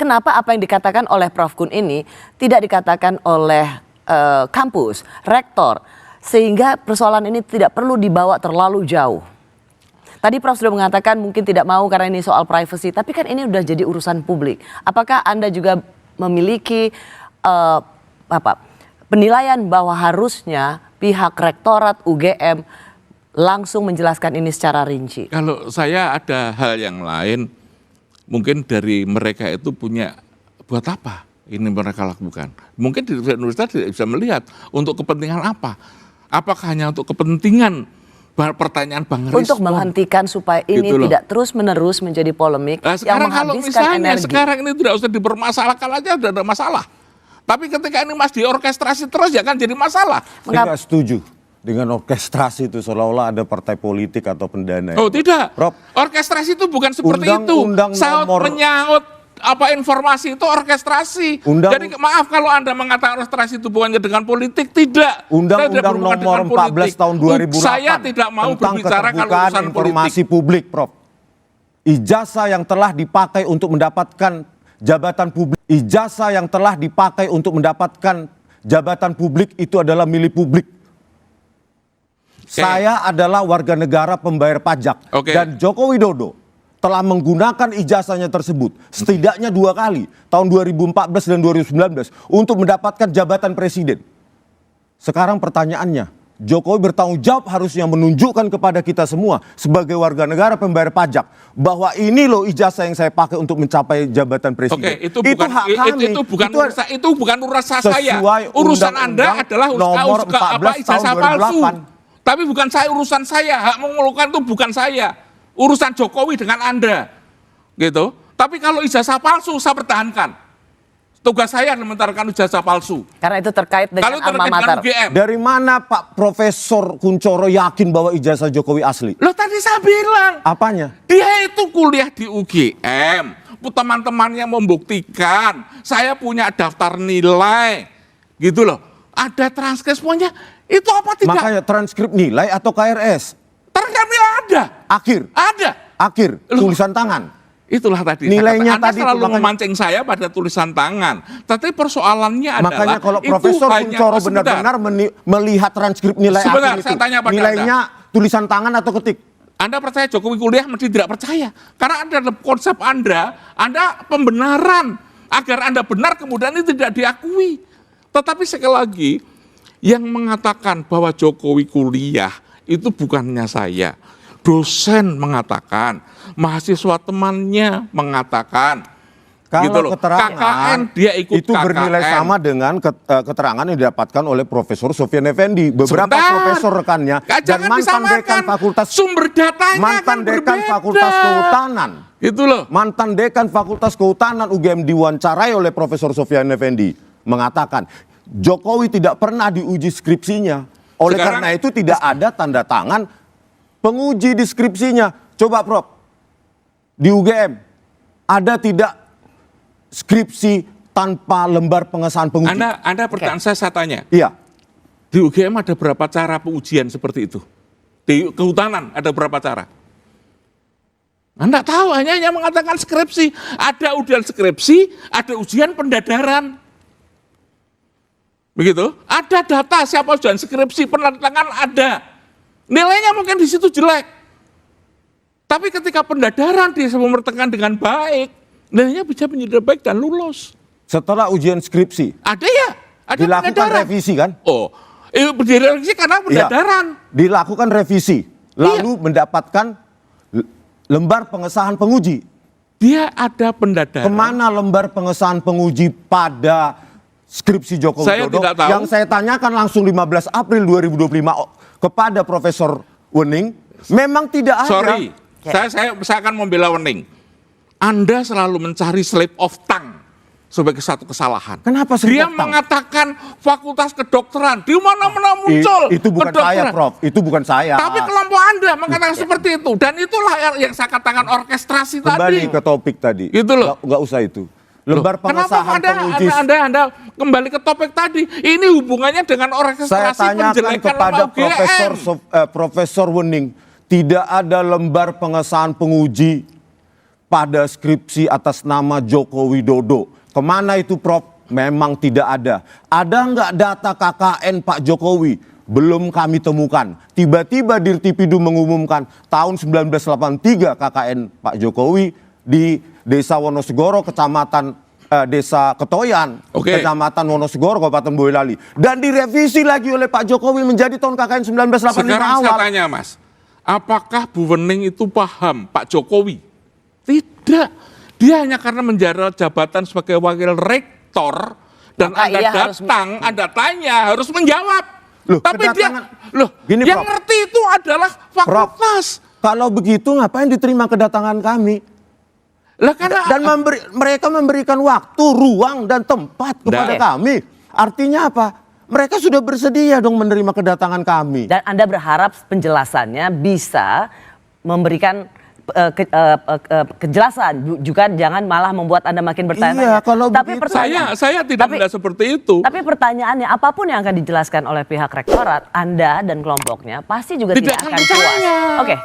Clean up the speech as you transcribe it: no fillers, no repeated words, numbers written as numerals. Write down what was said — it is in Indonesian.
kenapa apa yang dikatakan oleh Prof. Kun ini tidak dikatakan oleh kampus, rektor, sehingga persoalan ini tidak perlu dibawa terlalu jauh. Tadi Prof sudah mengatakan mungkin tidak mau karena ini soal privacy, tapi kan ini udah jadi urusan publik. Apakah Anda juga memiliki penilaian bahwa harusnya pihak rektorat UGM langsung menjelaskan ini secara rinci? Kalau saya ada hal yang lain, mungkin dari mereka itu punya buat apa ini mereka lakukan. Mungkin di universitas tidak bisa melihat untuk kepentingan apa. Apakah hanya untuk kepentingan pertanyaan Bang Rizwan? Untuk menghentikan supaya ini gitu tidak terus-menerus menjadi polemik yang menghabiskan energi. Sekarang ini tidak usah dipermasalahkan aja, tidak ada masalah. Tapi ketika ini Mas diorkestrasi terus ya kan jadi masalah. Saya nggak setuju dengan orkestrasi itu seolah-olah ada partai politik atau pendana. Oh tidak, Prof, orkestrasi itu bukan seperti itu. Saut menyaut informasi itu orkestrasi. Jadi maaf kalau Anda mengatakan orkestrasi itu bukannya dengan politik, tidak. Undang-undang nomor 14 tahun 2008 saya tidak mau berbicara kalau urusan informasi publik, Prof. Ijazah yang telah dipakai untuk mendapatkan jabatan publik, ijazah yang telah dipakai untuk mendapatkan jabatan publik itu adalah milik publik. Saya adalah warga negara pembayar pajak dan Joko Widodo telah menggunakan ijazahnya tersebut setidaknya 2 kali, tahun 2014 dan 2019 untuk mendapatkan jabatan presiden. Sekarang pertanyaannya, Jokowi bertanggung jawab harusnya menunjukkan kepada kita semua sebagai warga negara pembayar pajak bahwa ini loh ijazah yang saya pakai untuk mencapai jabatan presiden. Itu bukan hak kami. Itu bukan urusan saya. Urusan Anda adalah nomor 14 ijazah tahun 2008. Tapi bukan urusan saya. Hak mengeluhkan itu bukan saya. Urusan Jokowi dengan Anda, gitu. Tapi kalau ijazah palsu saya pertahankan. Tugas saya mementarkan ijazah palsu. Karena itu terkait dengan alma mater. Dari mana Pak Profesor Kunchoro yakin bahwa ijazah Jokowi asli? Loh tadi saya bilang. Apanya? Dia itu kuliah di UGM. Teman-temannya membuktikan. Saya punya daftar nilai, gitu loh. Ada transkrip semuanya. Itu apa tidak? Makanya transkrip nilai atau KRS? Transkrip nilai ada. Akhir. Tulisan tangan. Itulah tadi. Nilainya Anda tadi selalu memancing saya pada tulisan tangan. Tapi persoalannya adalah. Makanya kalau Profesor Kunchoro benar-benar melihat transkrip nilai akhir itu. Saya tanya pada nilainya Anda, tulisan tangan atau ketik? Anda percaya Jokowi kuliah mesti tidak percaya. Karena Anda dalam konsep Anda pembenaran. Agar Anda benar kemudian itu tidak diakui. Tetapi sekali lagi, yang mengatakan bahwa Jokowi kuliah itu bukannya saya. Dosen mengatakan, mahasiswa temannya mengatakan. Kalau gitu loh. keterangan KKN dia ikut itu KKN. bernilai sama dengan keterangan yang didapatkan oleh Profesor Sofyan Effendi, beberapa profesor rekannya dan mantan dekan fakultas sumber datanya mantan dekan fakultas kehutanan. Itu loh. Mantan dekan fakultas kehutanan UGM diwawancarai oleh Profesor Sofyan Effendi mengatakan Jokowi tidak pernah diuji skripsinya. Oleh karena itu tidak ada tanda tangan penguji di skripsinya. Coba Prof, di UGM ada tidak skripsi tanpa lembar pengesahan penguji? Anda pertanyaan saya tanya. Iya. Di UGM ada berapa cara pengujian seperti itu? Di kehutanan ada berapa cara? Anda tahu, hanya mengatakan skripsi. Ada ujian skripsi, ada ujian pendadaran. Begitu? Ada data siapa ujian skripsi, penandatangan ada. Nilainya mungkin di situ jelek. Tapi ketika pendadaran dia memertekan dengan baik, nilainya bisa menjadi baik dan lulus. Setelah ujian skripsi? Ada ya. Ada dilakukan pendadaran. Revisi kan? Oh, direvisi karena pendadaran. Ya, dilakukan revisi, lalu mendapatkan lembar pengesahan penguji. Dia ada pendadaran. Kemana lembar pengesahan penguji pada skripsi Joko Widodo? Tidak tahu. Yang saya tanyakan langsung 15 April 2025 kepada Profesor Wening, memang tidak ada. Sorry, saya akan membela Wening. Anda selalu mencari slip of tongue sebagai satu kesalahan. Kenapa slip Dia of tongue? mengatakan fakultas kedokteran. Di mana-mana muncul. Itu bukan saya, Prof. Itu bukan saya. Tapi kelompok Anda mengatakan seperti itu. Dan itulah yang saya katakan orkestrasi tadi. Kembali ke topik tadi. Itu loh. Nggak usah itu. Lembar pengesahan penguji. Anda kembali ke topik tadi. Ini hubungannya dengan orkestrasi. Saya tanyakan kepada Profesor Wening, tidak ada lembar pengesahan penguji pada skripsi atas nama Joko Widodo. Kemana itu Prof? Memang tidak ada. Ada nggak data KKN Pak Jokowi? Belum kami temukan. Tiba-tiba Dirtipidum mengumumkan tahun 1983 KKN Pak Jokowi di Desa Wonosegoro, Kecamatan Desa Ketoyan, Kecamatan Wonosegoro, Kabupaten Boyolali. Dan direvisi lagi oleh Pak Jokowi menjadi tahun KKN 1985 Sekarang awal. saya tanya Mas, apakah Bu Wening itu paham Pak Jokowi? Tidak. Dia hanya karena menjabat jabatan sebagai wakil rektor dan Maka Anda ia datang, Anda tanya, harus menjawab. Loh, tapi dia, gini, yang Prof. ngerti itu adalah fakultas. Kalau begitu ngapain diterima kedatangan kami? Lah karena Dan mereka memberikan waktu, ruang, dan tempat kepada kami. Artinya apa? Mereka sudah bersedia dong menerima kedatangan kami. Dan Anda berharap penjelasannya bisa memberikan kejelasan, juga jangan malah membuat Anda makin bertanya-tanya. Iya, kalau tapi begitu, saya tidak melihat seperti itu. Tapi pertanyaannya, apapun yang akan dijelaskan oleh pihak rektorat, Anda dan kelompoknya pasti juga tidak akan puas. percaya. Oke.